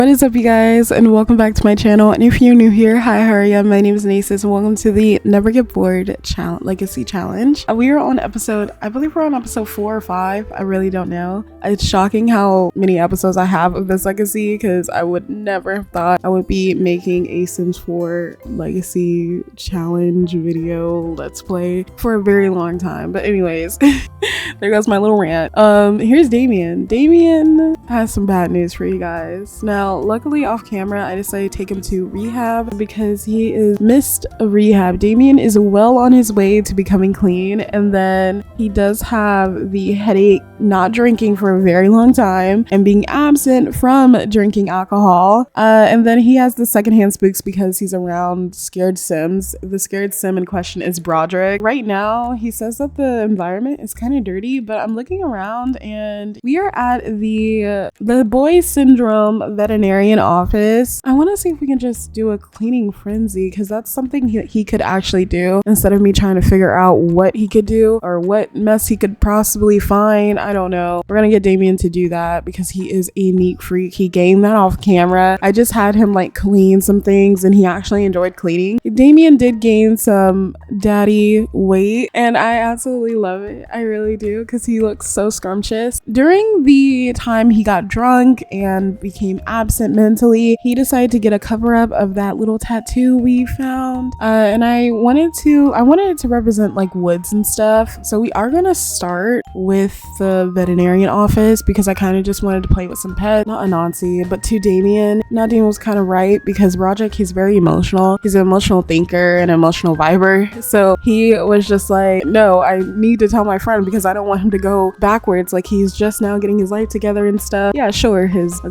What is up, you guys, and welcome back to my channel. And if you're new here, hi, how are ya? My name is 𝐴𝐶𝑠 and welcome to the Never Get Bored Legacy Challenge. We are on episode, I believe we're on episode 4 or 5. I really don't know. It's shocking how many episodes I have of this legacy because I would never have thought I would be making a Sims 4 legacy challenge video let's play for a very long time. But anyways, there goes my little rant. Here's Damian. Damian has some bad news for you guys. Now, luckily off camera, I decided to take him to rehab because he is missed a rehab. Damian is well on his way to becoming clean, and then he does have the headache, not drinking for a very long time and being absent from drinking alcohol. And then he has the secondhand spooks because he's around scared Sims. The scared Sim in question is Broderick. Right now, he says that the environment is kind of dirty, but I'm looking around and we are at the boy syndrome veterinarian office. I want to see if we can just do a cleaning frenzy because that's something he could actually do instead of me trying to figure out what he could do or what mess he could possibly find. I don't know. We're gonna get Damian to do that because he is a neat freak. He gained that off camera. I just had him like clean some things and he actually enjoyed cleaning. Damian did gain some daddy weight and I absolutely love it. I really do because he looks so scrumptious. During the time he got drunk and became absent mentally, he decided to get a cover-up of that little tattoo we found, and I wanted it to represent like woods and stuff. So we are gonna start with the veterinarian office because I kind of just wanted to play with some pets, not Anansi, but to Damian. Nadine was kind of right because Broderick, he's very emotional. He's an emotional thinker and emotional viber. So he was just like, no, I need to tell my friend because I don't want him to go backwards. Like he's just now getting his life together and stuff. Yeah, sure, his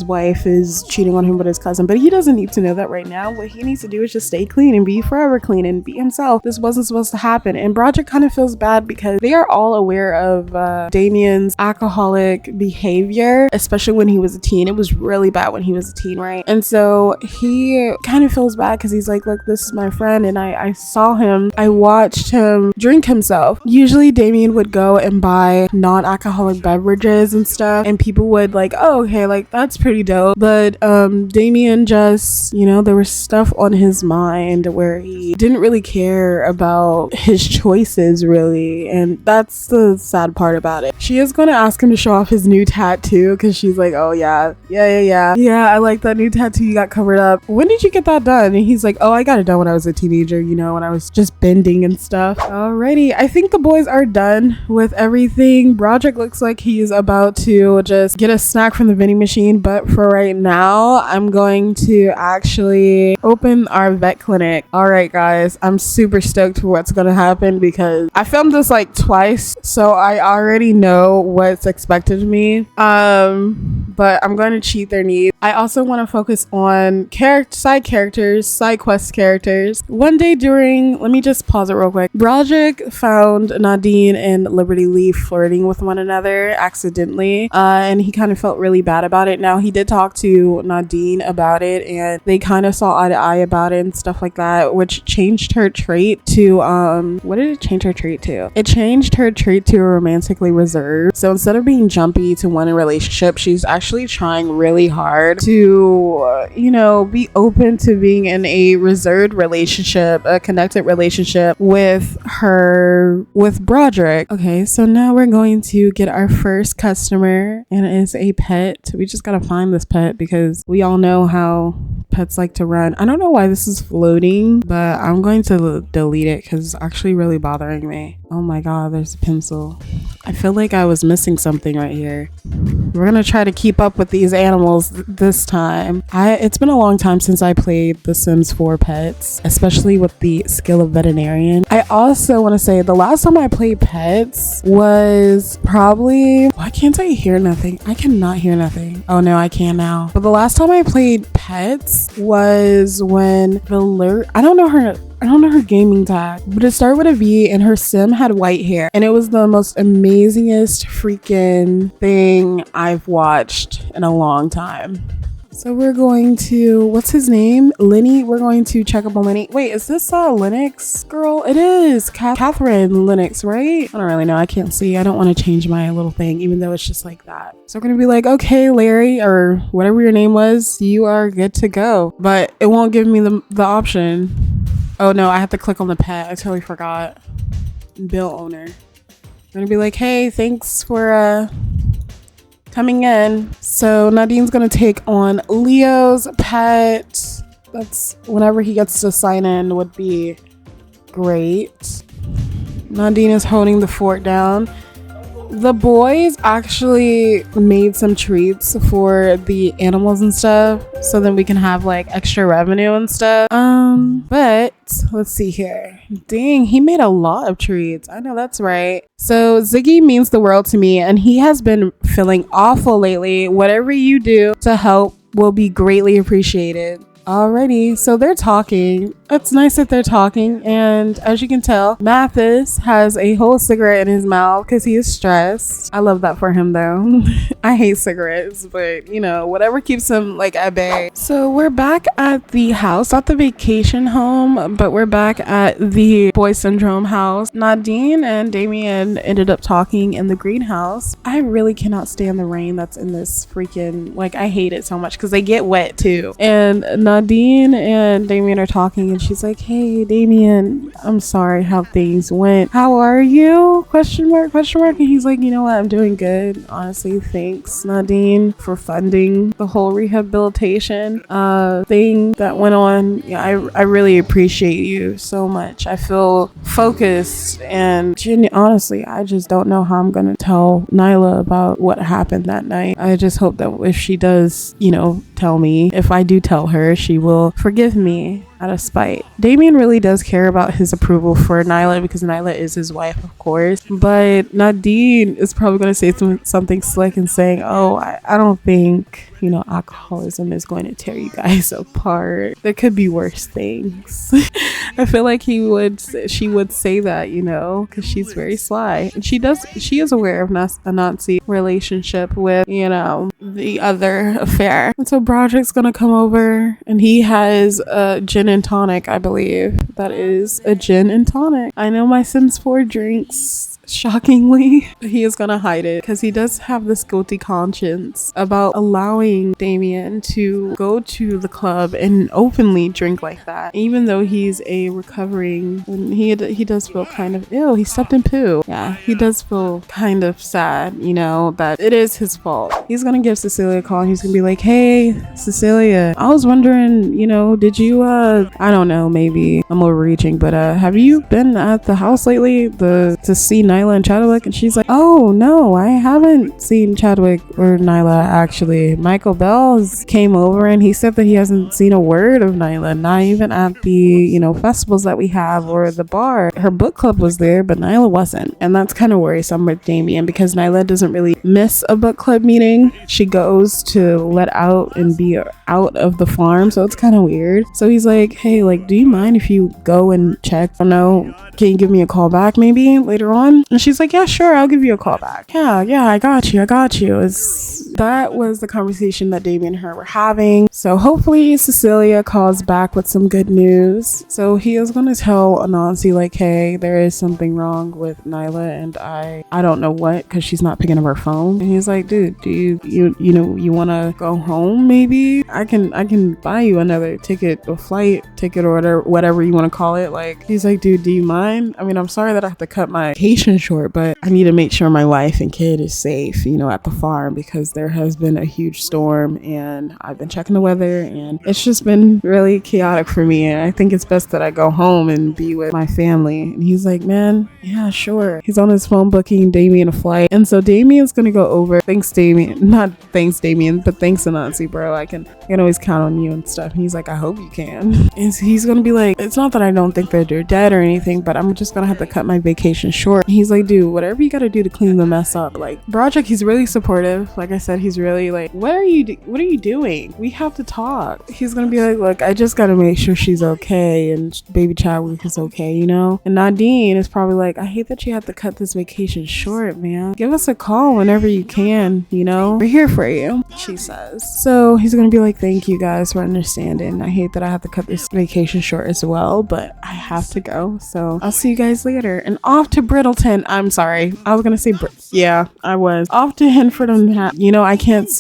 wife is cheating on him with his cousin, but he doesn't need to know that right now. What he needs to do is just stay clean and be forever clean and be himself. This wasn't supposed to happen. And Broderick kind of feels bad because they are all aware of Damian's alcoholic behavior, especially when he was a teen. It was really bad when he was a teen, right? And so he kind of feels bad because he's like, look, this is my friend and I watched him drink himself. Usually Damian would go and buy non-alcoholic beverages and stuff and people would like, oh, okay, like that's pretty dope. But Damian just, there was stuff on his mind where he didn't really care about his choices really, and that's the sad part about it. She is going to ask him to show off his new tattoo because she's like, oh yeah, I like that new tattoo you got covered up. When did you get that done? And he's like, oh, I got it done when I was a teenager, when I was just bending and stuff. Alrighty, I think the boys are done with everything. Broderick looks like he's about to just get a snack from the vending machine, but for right now I'm going to actually open our vet clinic. All right guys, I'm super stoked for what's gonna happen because I filmed this like twice, so I already know what's expected of me, but I'm going to cheat their needs. I also want to focus on side quest characters. One day let me just pause it real quick. Broderick found Nadine and Liberty Leaf flirting with one another accidentally, and he kind of felt really bad about it. Now he did talk to Nadine about it and they kind of saw eye to eye about it and stuff like that, which changed her trait to what did it change her trait to? It changed her trait to a romantically reserved. So instead of being jumpy to one relationship, she's actually trying really hard to be open to being in a reserved relationship, a connected relationship with Broderick. Okay, so now we're going to get our first customer and it is a pet. We just gotta find this pet because we all know how pets like to run. I don't know why this is floating, but I'm going to delete it because it's actually really bothering me. Oh my god, there's a pencil. I feel like I was missing something right here. We're gonna try to keep up with these animals this time. It's been a long time since I played The Sims 4 Pets, especially with the skill of veterinarian. I also want to say the last time I played Pets was probably... Why can't I hear nothing? I cannot hear nothing. Oh no, I can now. But the last time I played Pets was when I don't know her gaming tag, but it started with a V and her sim had white hair and it was the most amazingest freaking thing I've watched in a long time. So we're going to, what's his name? Lenny. We're going to check up on Lenny. Wait, is this Lennox girl? It is Catherine Lennox, right? I don't really know. I can't see. I don't want to change my little thing, even though it's just like that. So we're gonna be like, okay, Larry, or whatever your name was, you are good to go. But it won't give me the option. Oh no, I have to click on the pet. I totally forgot. Bill owner. I'm gonna be like, hey, thanks for coming in. So Nadine's gonna take on Leo's pet. That's whenever he gets to sign in would be great. Nadine is holding the fort down. The boys actually made some treats for the animals and stuff, so then we can have like extra revenue and stuff. But let's see here. Dang, he made a lot of treats. I know that's right. So Ziggy means the world to me, and he has been feeling awful lately. Whatever you do to help will be greatly appreciated. Alrighty, so they're talking. It's nice that they're talking, and as you can tell, Mathis has a whole cigarette in his mouth because he is stressed. I love that for him though. I hate cigarettes, but you know, whatever keeps him like at bay. So we're back at the house, not the vacation home, but we're back at the boy syndrome house. Nadine and Damian ended up talking in the greenhouse. I really cannot stand the rain that's in this freaking, like, I hate it so much because they get wet too. And Nadine and Damian are talking, and she's like, hey Damian, I'm sorry how things went. How are you? Question mark, question mark. And he's like, you know what, I'm doing good. Honestly, thanks Nadine for funding the whole rehabilitation thing that went on. Yeah, I really appreciate you so much. I feel focused, and honestly, I just don't know how I'm gonna tell Nyla about what happened that night. I just hope that if she does, you know, tell me, if I do tell her, she will forgive me out of spite. Damian really does care about his approval for Nyla because Nyla is his wife, of course. But Nadine is probably going to say something slick and saying, oh, I don't think, you know, alcoholism is going to tear you guys apart. There could be worse things. I feel like she would say that, you know, because she's very sly. And she is aware of a Nazi relationship with, you know, the other affair. And so Broderick's going to come over, and he has a gin and tonic, I believe. That is a gin and tonic. I know my Sims 4 drinks. Shockingly, he is gonna hide it because he does have this guilty conscience about allowing Damian to go to the club and openly drink like that, even though he's a recovering, and he does feel kind of ill. He stepped in poo. Yeah, he does feel kind of sad, you know, that it is his fault. He's gonna give Cecilia a call, and he's gonna be like, hey Cecilia, I was wondering, you know, did you I don't know, maybe I'm overreaching, but have you been at the house lately to see Nyla and Chadwick? And she's like, oh no, I haven't seen Chadwick or Nyla actually. Michael Bells came over, and he said that he hasn't seen a word of Nyla, not even at the, you know, festivals that we have or the bar. Her book club was there, but Nyla wasn't, and that's kind of worrisome with Damian because Nyla doesn't really miss a book club meeting. She goes to let out and be out of the farm, so it's kind of weird. So he's like, hey, like, do you mind if you go and check? I don't know, can you give me a call back maybe later on? And she's like, yeah, sure, I'll give you a call back. Yeah, I got you. That was the conversation that Damian and her were having. So hopefully Cecilia calls back with some good news. So he is going to tell Anansi, like, hey, there is something wrong with Nyla, and I don't know what, because she's not picking up her phone. And he's like, dude, do you want to go home maybe? I can buy you another ticket, a flight ticket, or whatever you want to call it. Like, he's like, dude, do you mind? I mean, I'm sorry that I have to cut my vacation short, but I need to make sure my wife and kid is safe, you know, at the farm, because there has been a huge storm, and I've been checking the weather, and it's just been really chaotic for me, and I think it's best that I go home and be with my family. And he's like, man, yeah, sure. He's on his phone booking Damian a flight, and so Damian's gonna go over. Thanks Damian, but thanks Anansi, bro. I can always count on you and stuff. And he's like, I hope you can. And he's gonna be like, it's not that I don't think that they're dead or anything, but I'm just gonna have to cut my vacation short. And he's like, dude, whatever you gotta do to clean the mess up. Like, Broderick, he's really supportive. Like I said, he's really like, what are you doing? We have to talk. He's gonna be like, look, I just gotta make sure she's okay and baby Chadwick is okay, you know? And Nadine is probably like, I hate that you had to cut this vacation short, man. Give us a call whenever you can, you know? We're here for you, she says. So he's gonna be like, thank you guys for understanding. I hate that I have to cut this vacation short as well, but I have to go. So I'll see you guys later. And off to Brittleton. I'm sorry. I was gonna say yeah, I was. Off to Hendford-on-Bagley. You know, I can't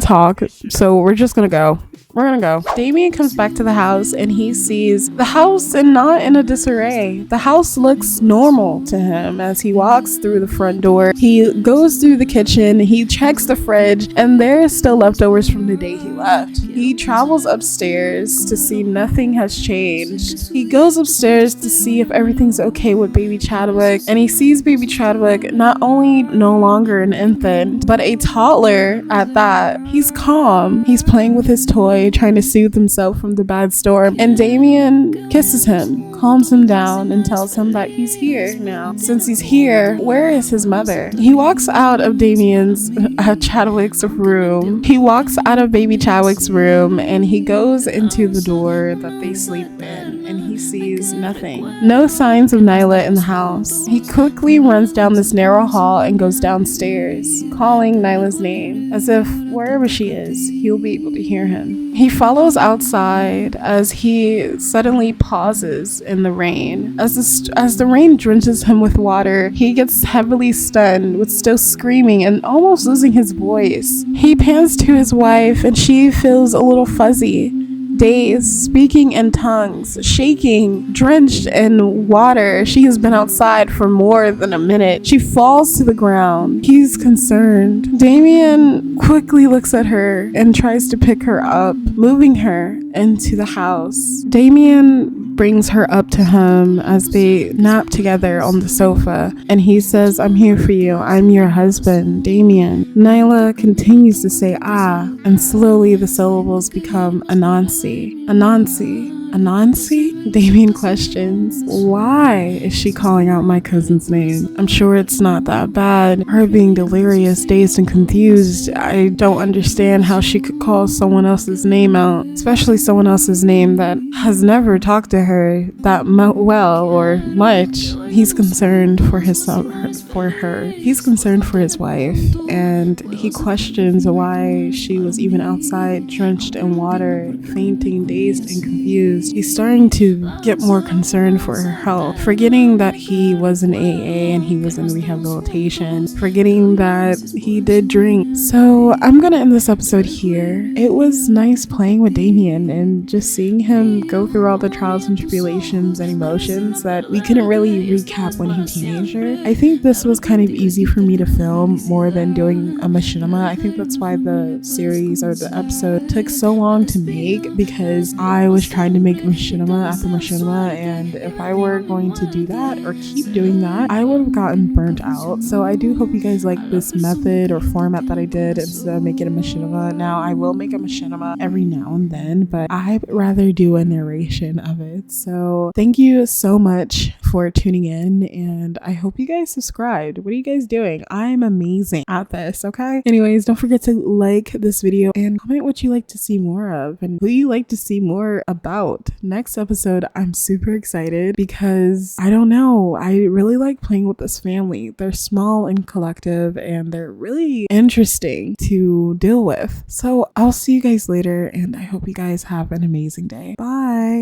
talk. So we're just gonna go. We're gonna go. Damian comes back to the house and he sees the house and not in a disarray. The house looks normal to him as he walks through the front door. He goes through the kitchen, he checks the fridge, and there is still leftovers from the day he left. He travels upstairs to see nothing has changed. He goes upstairs to see if everything's okay with baby Chadwick, and he sees baby Chadwick not only no longer an infant, but a toddler at that. He's calm. He's playing with his toy, trying to soothe himself from the bad storm, and Damian kisses him, calms him down, and tells him that he's here now. Since he's here, where is his mother? He walks out of Chadwick's room. He walks out of baby Chadwick's room and he goes into the door that they sleep in, and he sees nothing. No signs of Nyla in the house. He quickly runs down this narrow hall and goes downstairs, calling Nyla's name, as if wherever she is, he'll be able to hear him. He follows outside as he suddenly pauses in the rain. As the rain drenches him with water, he gets heavily stunned with still screaming and almost losing his voice. He pans to his wife and she feels a little fuzzy, dazed, speaking in tongues, shaking, drenched in water. She has been outside for more than a minute. She falls to the ground. He's concerned. Damian quickly looks at her and tries to pick her up, moving her into the house. Damian brings her up to him as they nap together on the sofa, and he says, I'm here for you. I'm your husband, Damian. Nyla continues to say and slowly the syllables become Anansi. Anansi? Damian questions, why is she calling out my cousin's name? I'm sure it's not that bad. Her being delirious, dazed, and confused, I don't understand how she could call someone else's name out, especially someone else's name that has never talked to her that well or much. He's concerned for her. He's concerned for his wife, and he questions why she was even outside, drenched in water, fainting, dazed, and confused. He's starting to get more concerned for her health, forgetting that he was in AA and he was in rehabilitation, forgetting that he did drink. So I'm gonna end this episode here. It was nice playing with Damian and just seeing him go through all the trials and tribulations and emotions that we couldn't really recap when he was a teenager. I think this was kind of easy for me to film more than doing a machinima. I think that's why the series or the episode took so long to make, because I was trying to make machinima after machinima, and if I were going to do that or keep doing that, I would have gotten burnt out. So I do hope you guys like this method or format that I did instead of making a machinima. Now I will make a machinima every now and then, but I'd rather do a narration of it. So thank you so much for tuning in, and I hope you guys subscribed. What are you guys doing? I'm amazing at this, okay? Anyways, don't forget to like this video and comment what you like to see more of and who you like to see more about. Next episode, I'm super excited because I don't know, I really like playing with this family. They're small and collective and they're really interesting to deal with. So I'll see you guys later, and I hope you guys have an amazing day. Bye.